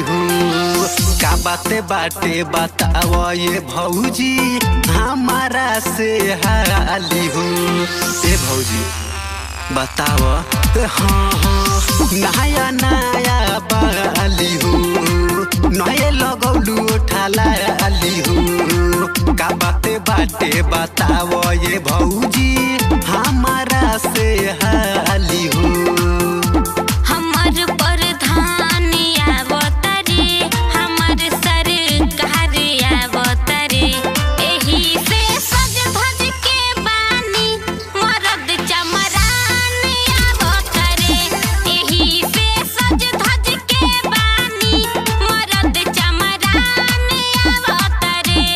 हो। का बाते बाटे बताव ये भौजी हमारा से हाली हो। ए भौजी बताव हाँ नया नया बाली हो नए लगौलू ठाली हो। का बाते बाटे बताव ये भौजी हमारा से हाली हो। हमर प्रधान आवतरे हमर सरकार आवतरे एही से सज धज के बानी मरद चमरान आवतरे एही से सज धज के बानी मरद चमरान आवतरे।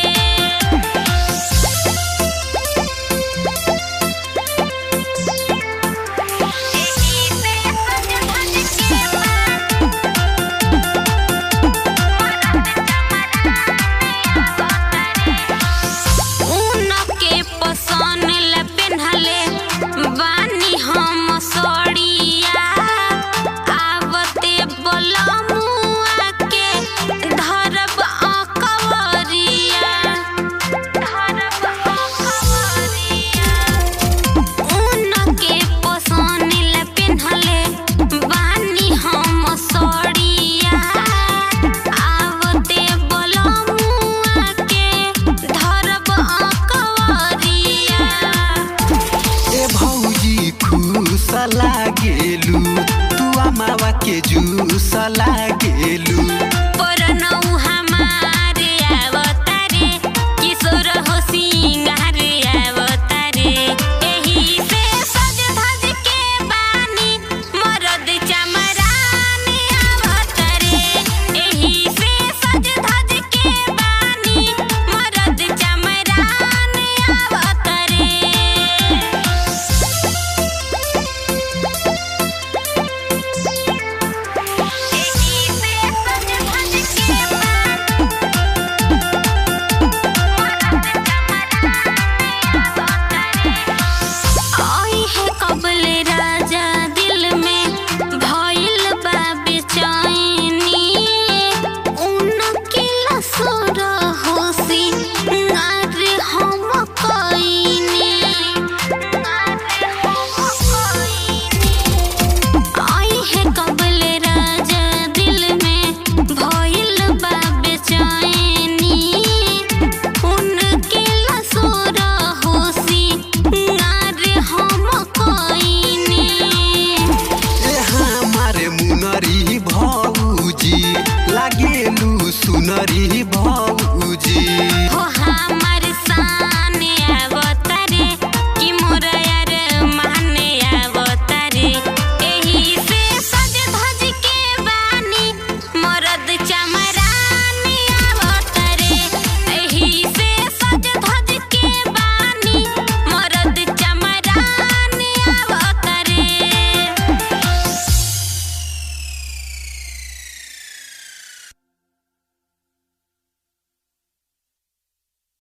लागेलू तू अमावा के जूस लागे।